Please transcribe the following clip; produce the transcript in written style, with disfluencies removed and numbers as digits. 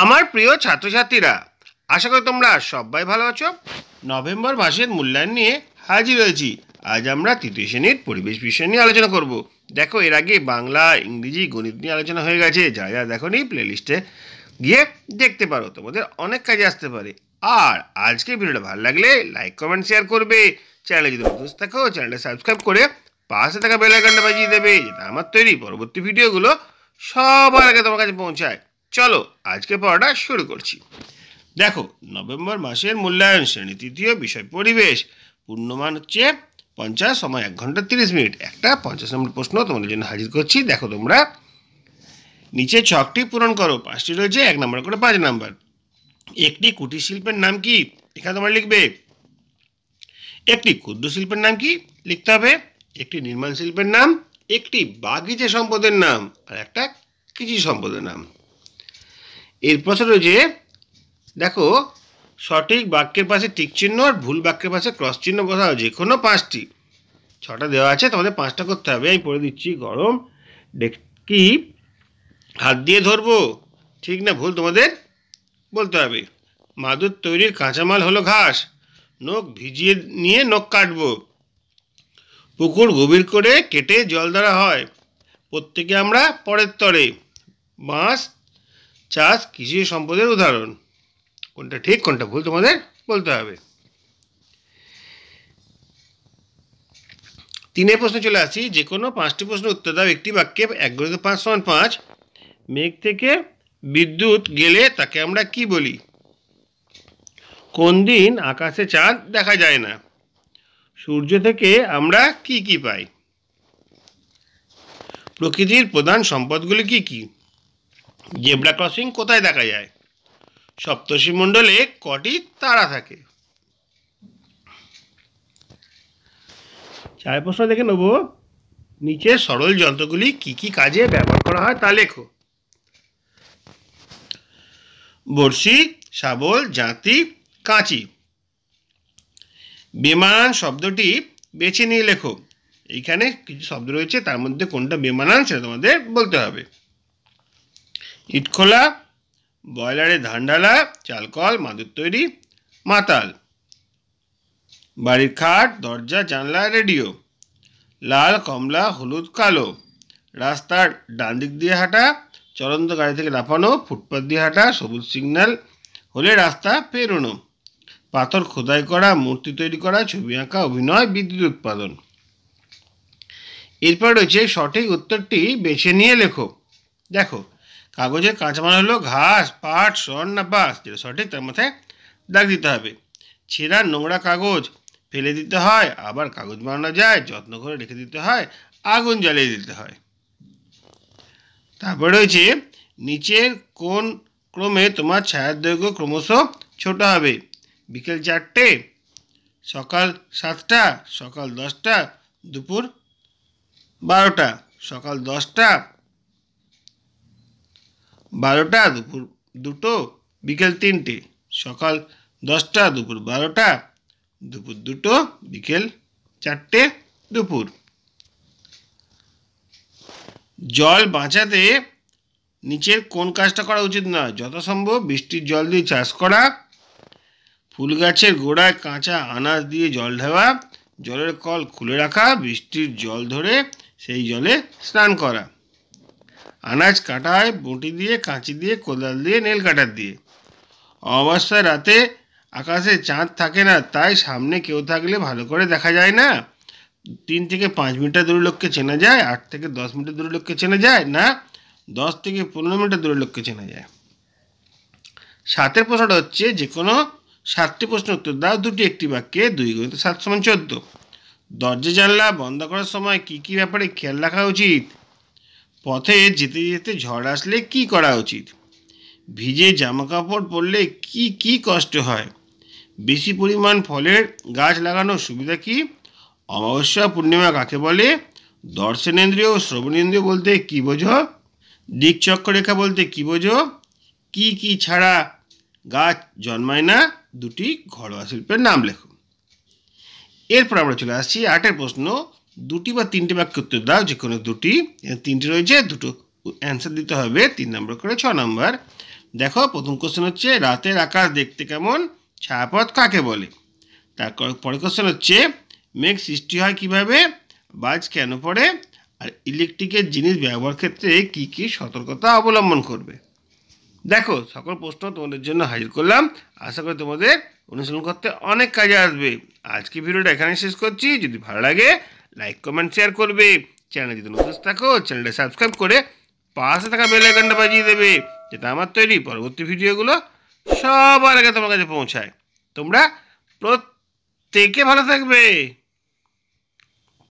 আমার প্রিয় ছাত্রছাত্রীরা, আশা করি তোমরা সবাই ভালো আছো। নভেম্বর মাসের মূল্যায়ন নিয়ে হাজির হয়েছি। আজ আমরা তৃতীয় শ্রেণীর পরিবেশ বিষয় নিয়ে আলোচনা করব। দেখো, এর আগে বাংলা, ইংরেজি, গণিত নিয়ে আলোচনা হয়ে গেছে। যারা যারা দেখোনি, প্লেলিস্টে গিয়ে দেখতে পারো, তোমাদের অনেক কাজে আসতে পারে। আর আজকে ভিডিওটা ভালো লাগলে লাইক, কমেন্ট, শেয়ার করবে। চ্যানেলে যদি নতুন থাকো, চ্যানেলটা সাবস্ক্রাইব করে পাশে থাকা বেল আইকনটা বাজিয়ে দেবে, যাতে আমার তৈরি পরবর্তী ভিডিওগুলো সবার আগে তোমার কাছে পৌঁছায়। চলো আজকে পড়াটা শুরু করছি। দেখো, নভেম্বর মাসের মূল্যায়ন শ্রেণী তৃতীয়, বিষয় পরিবেশ। পূর্ণমান হচ্ছে 50, সময় 1 ঘন্টা 30 মিনিট। একটা 50 নম্বর প্রশ্ন তোমাদের জন্য হাজির করছি। দেখো, তোমরা নিচে ছকটি পূরণ করো। 5টি রয়েছে, 1 নম্বর করে 5 নম্বর। একটি কুটির শিল্পের নাম কি? এখানে তোমরা লিখবে। একটি ক্ষুদ্র শিল্পের নাম কি লিখতে হবে। একটি নির্মাণ শিল্পের নাম, একটি বাগিচা সম্পদের নাম, আর একটা কৃষি সম্পদের নাম। এরপর রয়েছে, দেখো, সঠিক বাক্যের পাশে টিক চিহ্ন আর ভুল বাক্যের পাশে ক্রস চিহ্ন বসাও। যে কোনো 5টি, 6টা দেওয়া আছে, তোমাদের 5টা করতে হবে। আমি পড়ে দিচ্ছি। গরম ডেকটি হাত দিয়ে ধরবো, ঠিক না ভুল তোমাদের বলতে হবে। মাদুর তৈরির কাঁচামাল হলো ঘাস। নখ ভিজিয়ে নিয়ে নখ কাটবো। পুকুর গভীর করে কেটে জল ধরা হয়। প্রত্যেকে আমরা পরের তরে। মাছ চাষ কৃষি সম্পদের উদাহরণ। কোনটা ঠিক কোনটা ভুল তোমাদের বলতে হবে। 3 প্রশ্ন চলে আসি। যে কোনো 5টি প্রশ্ন উত্তর দাও। একটি বাক্যে 1 × 5 = 5। মেঘ থেকে বিদ্যুৎ গেলে তাকে আমরা কি বলি? কোন দিন আকাশে চাঁদ দেখা যায় না? সূর্য থেকে আমরা কি কি পাই? প্রকৃতির প্রধান সম্পদগুলি কি কি? জেব্রা ক্রসিং কোথায় দেখা যায়? সপ্তর্ষিমণ্ডলে কটি তারা থাকে? 4 প্রশ্ন দেখে নেব। নিচে সরল যন্ত্রগুলি কি কি কাজে ব্যবহার করা হয় তা লেখো। বড়শি, শাবল, জাঁতি, কাঁচি। বেমানান শব্দটি বেছে নিয়ে লেখো। এইখানে কিছু শব্দ রয়েছে, তার মধ্যে কোনটা বেমানান সেটা তোমাদের বলতে হবে। ইটখোলা, বয়লারে ধান ডালা, চালকল, মাদুর তৈরি, মাতাল। বাড়ির খাট, দরজা, জানলা, রেডিও। লাল, কমলা, হলুদ, কালো। রাস্তার ডান দিক দিয়ে হাঁটা, চলন্ত গাড়ি থেকে লাফানো, ফুটপাথ দিয়ে হাঁটা, সবুজ সিগন্যাল হলে রাস্তা পেরোনো। পাথর খোদাই করা, মূর্তি তৈরি করা, ছবি আঁকা, অভিনয়, বিদ্যুৎ উৎপাদন। এরপর রয়েছে সঠিক উত্তরটি বেছে নিয়ে লেখো। দেখো, কাগজের কাঁচামাল হলো ঘাস, পাট, শন না বাঁশ? যেটা সঠিক তার মাথায় দাগ দিতে হবে। ছেঁড়া নোংরা কাগজ ফেলে দিতে হয়, আবার কাগজ বানানো যায়, যত্ন করে রেখে দিতে হয়, আগুন জ্বালিয়ে দিতে হয়। তারপর রয়েছে, নিচের কোন ক্রমে তোমার ছায়ার দৈর্ঘ্য ক্রমশ ছোট হবে? বিকেল 4টে, সকাল 7টা, সকাল 10টা, দুপুর 12টা। সকাল 10টা, 12টা, দুপুর 2টো, বিকেল 3টে। সকাল 10টা, দুপুর 12টা, দুপুর 2টো, বিকেল 4টে, দুপুর। জল বাঁচাতে নিচের কোন কাজটা করা উচিত নয়? যথাসম্ভব বৃষ্টির জল দিয়ে চাষ করা, ফুল গাছের গোড়ায় কাঁচা আনাজ দিয়ে জল ঢালা, জলের কল খুলে রাখা, বৃষ্টির জল ধরে সেই জলে স্নান করা। আনাজ কাটা হয় বঁটি দিয়ে, কাঁচি দিয়ে, কোদাল দিয়ে, নেল কাটার দিয়ে। অমাবস্যার রাতে আকাশে চাঁদ থাকে না, তাই সামনে কেউ থাকলে ভালো করে দেখা যায় না। 3 থেকে 5 মিটার দূরের লোককে চেনা যায়, 8 থেকে 10 মিটার দূরের লোককে চেনা যায় না, 10 থেকে 15 মিটার দূরের লোককে চেনা যায়। 7 প্রশ্নটা হচ্ছে, যে কোনো 7টি প্রশ্ন উত্তর দাও। 2টি একটি বাক্যে। 2 × 7 = 14। দরজা জানলা বন্ধ করার সময় কি কি ব্যাপারে খেয়াল রাখা উচিত? পথে যেতে যেতে ঝড় আসলে কি করা উচিত? ভিজে জামা কাপড় পরলে কি কি কষ্ট হয়? বেশি পরিমাণ ফলের গাছ লাগানোর সুবিধা কি? অমাবস্যা পূর্ণিমা কাকে বলে? দর্শনেন্দ্রিয় ও শ্রবণেন্দ্রিয় বলতে কি বোঝো? দিকচক্ররেখা বলতে কি বোঝো? কি কি ছাড়া গাছ জন্মায় না? 2টি ঘরোয়া শিল্পের নাম লেখো। এরপর আমরা চলে আসছি 8 প্রশ্ন। 2টি বা 3টি বাক্য উত্তর দাও, যে কোনো 2টি। 3টি রয়েছে, 2টো অ্যান্সার দিতে হবে। 3 নম্বর করে 6 নম্বর। দেখো প্রথম কোশ্চেন হচ্ছে রাতের আকাশ দেখতে কেমন, ছায়াপথ কাকে বলে। তারপর পরের কোশ্চেন হচ্ছে মেঘ সৃষ্টি হয় কিভাবে, বাজ কেন পড়ে, আর ইলেকট্রিকের জিনিস ব্যবহার ক্ষেত্রে কি কি সতর্কতা অবলম্বন করবে। দেখো সকল প্রশ্ন তোমাদের জন্য হাজির করলাম, আশা করি তোমাদের অনুশীলন করতে অনেক কাজে আসবে। আজকে ভিডিওটা এখানে শেষ করছি। যদি ভালো লাগে লাইক কমেন্ট শেয়ার করবে, চ্যানেলে যদি নতুন থাকো চ্যানেলটা সাবস্ক্রাইব করে পাশে থাকা বেল আইকনটা বাজিয়ে দেবে, যাতে আমার তৈরি পরবর্তী ভিডিওগুলো সবার আগে তোমার কাছে পৌঁছায়। তোমরা প্রত্যেকে ভালো থাকবে।